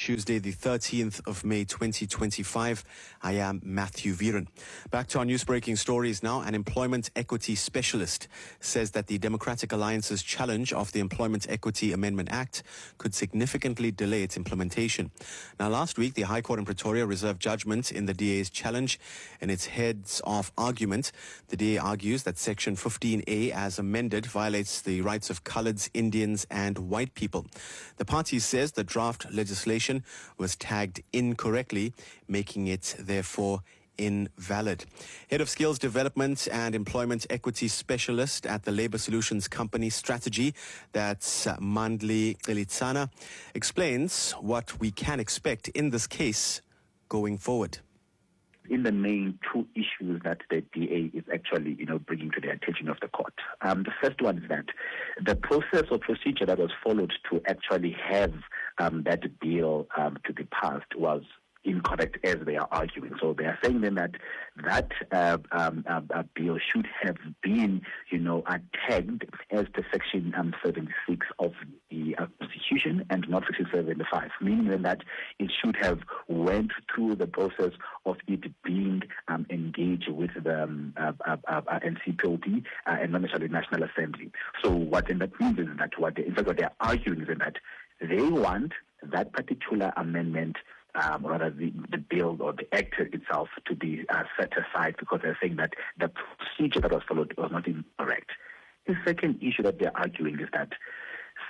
Tuesday, the 13th of May, 2025. I am Matthew Viren. Back to our news breaking stories now. An employment equity specialist says that the Democratic Alliance's challenge of the Employment Equity Amendment Act could significantly delay its implementation. Now, last week, the High Court in Pretoria reserved judgment in the DA's challenge in its heads of argument. The DA argues that Section 15A, as amended, violates the rights of coloureds, Indians and white people. The party says the draft legislation was tagged incorrectly, making it therefore invalid. Head of Skills Development and Employment Equity Specialist at the Labour Solutions company Strata-g, that's Mandli Qilitsana, explains what we can expect in this case going forward. In the main, two issues that the DA is actually, bringing to the attention of the court. The first one is that the process or procedure that was followed to actually have that bill to be passed was incorrect, as they are arguing. So they are saying then that bill should have been, tagged as the Section 76 of the Constitution and not Section 75, meaning then that it should have went through the process of it being engaged with the NCPOP and not necessarily National Assembly. So what then that means is that what they're arguing is that they want that particular amendment, rather the bill or the act itself, to be set aside because they're saying that the procedure that was followed was not incorrect. The second issue that they're arguing is that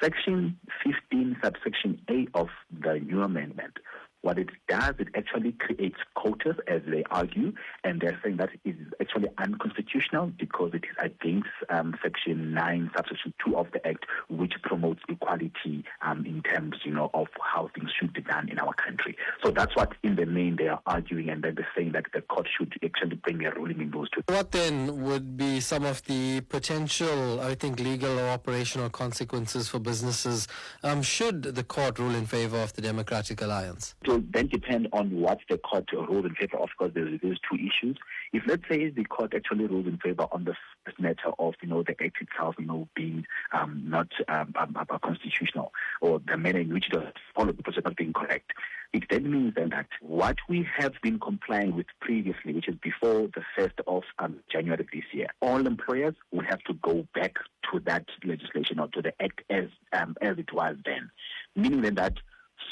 Section 15, subsection A of the new amendment, what it does, it actually creates quotas, as they argue, and they're saying that it is actually unconstitutional because it is against Section 9, subsection 2 of the Act, which promotes equality in terms, of how things should be done in our country. So that's what, in the main, they are arguing, and then they're saying that the court should actually bring a ruling in those two. What then would be some of the potential, legal or operational consequences for businesses should the court rule in favor of the Democratic Alliance? It will then depend on what the court rules in favor of. Of course, there's two issues. If, let's say, the court actually rules in favor on the first matter of, the act itself, being not constitutional, or the manner in which it was followed, the process not being correct, it then means then that what we have been complying with previously, which is before the 1st of January this year, all employers will have to go back to that legislation or to the act as it was then. Meaning then that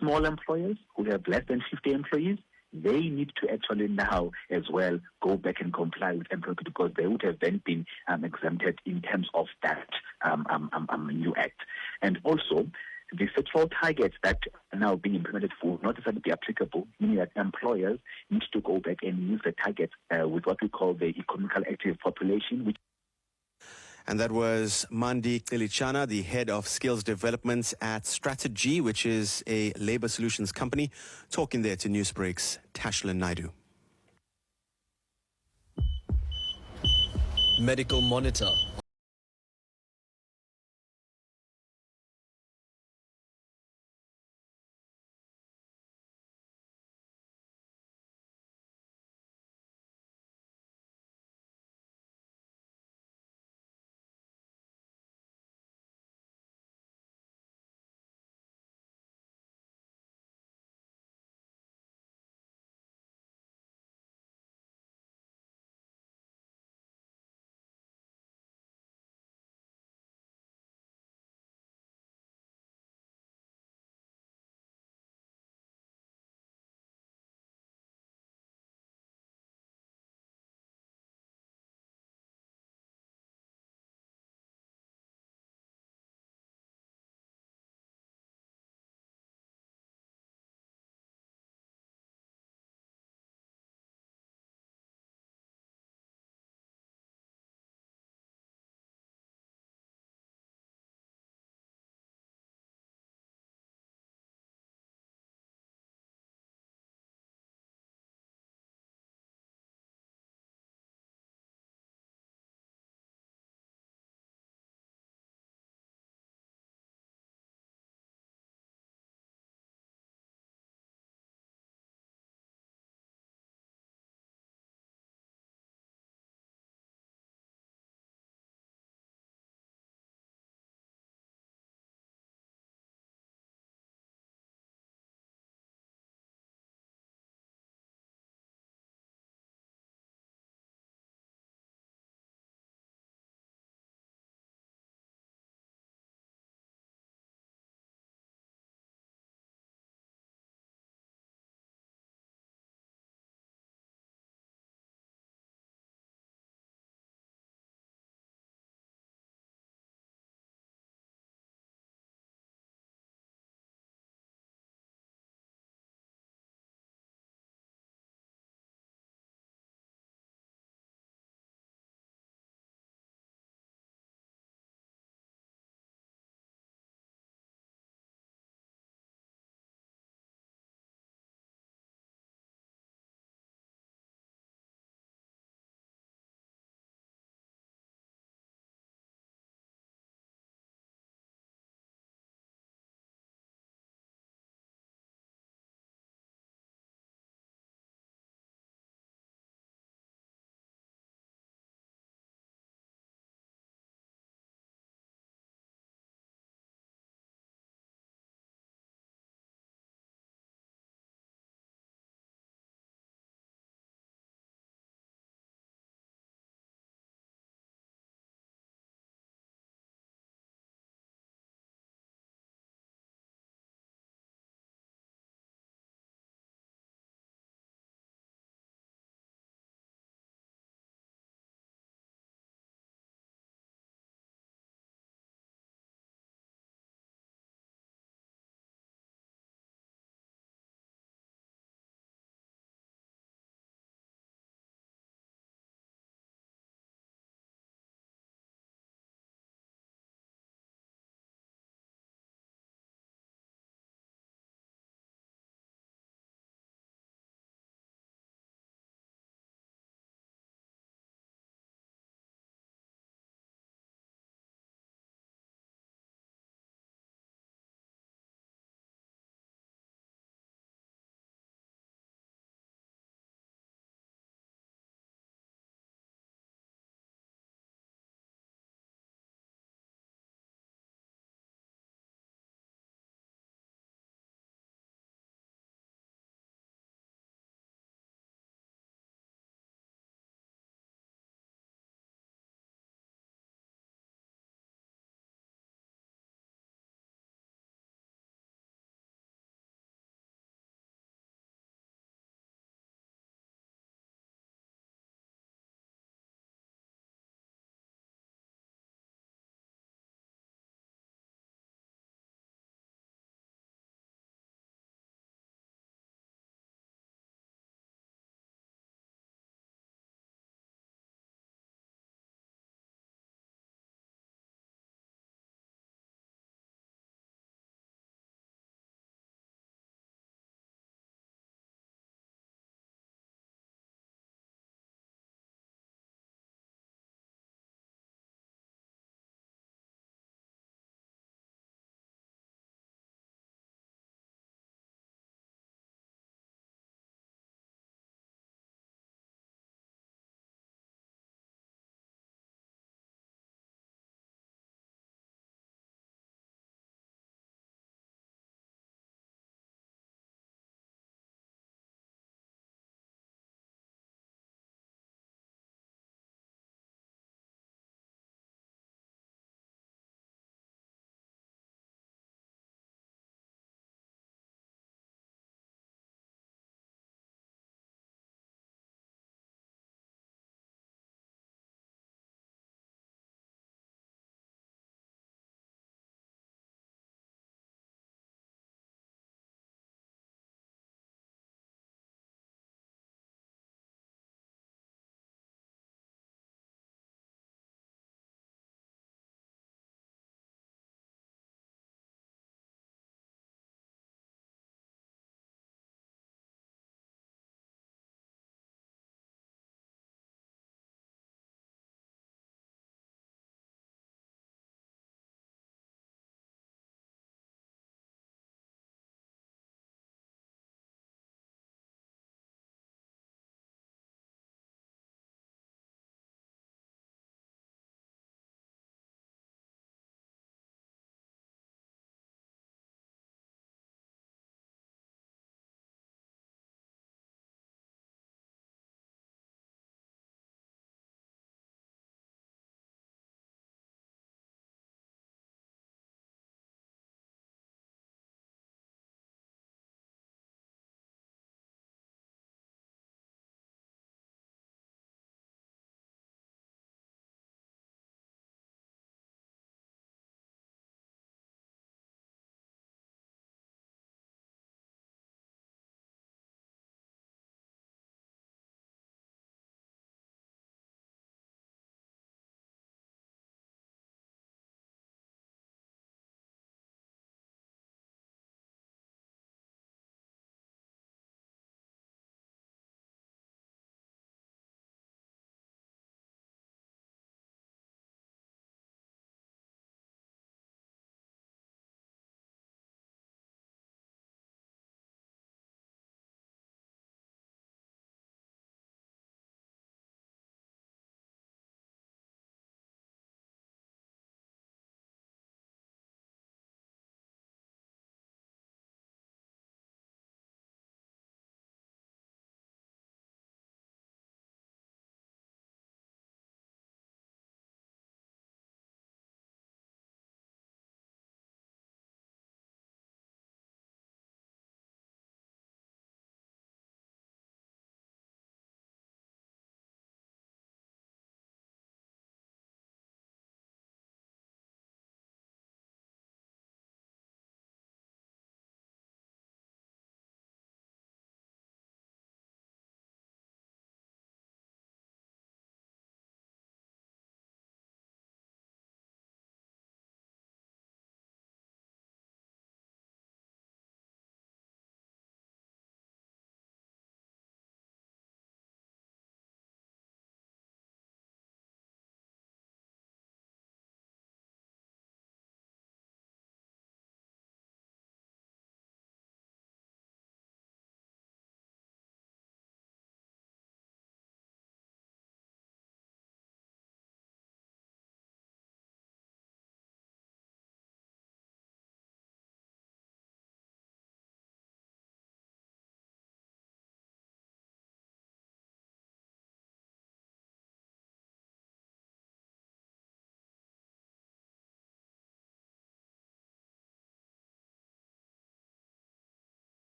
small employers who have less than 50 employees, they need to actually now as well go back and comply with employment because they would have then been exempted in terms of that new act. And also, the sectoral targets that are now being implemented will not necessarily be applicable, meaning that employers need to go back and use the targets with what we call the economically active population, which. And that was Mandli Qilitsana, the head of skills development at Strata-g, which is a Labour Solutions company, talking there to Newsbreak's Tashlin Naidu. Medical Monitor.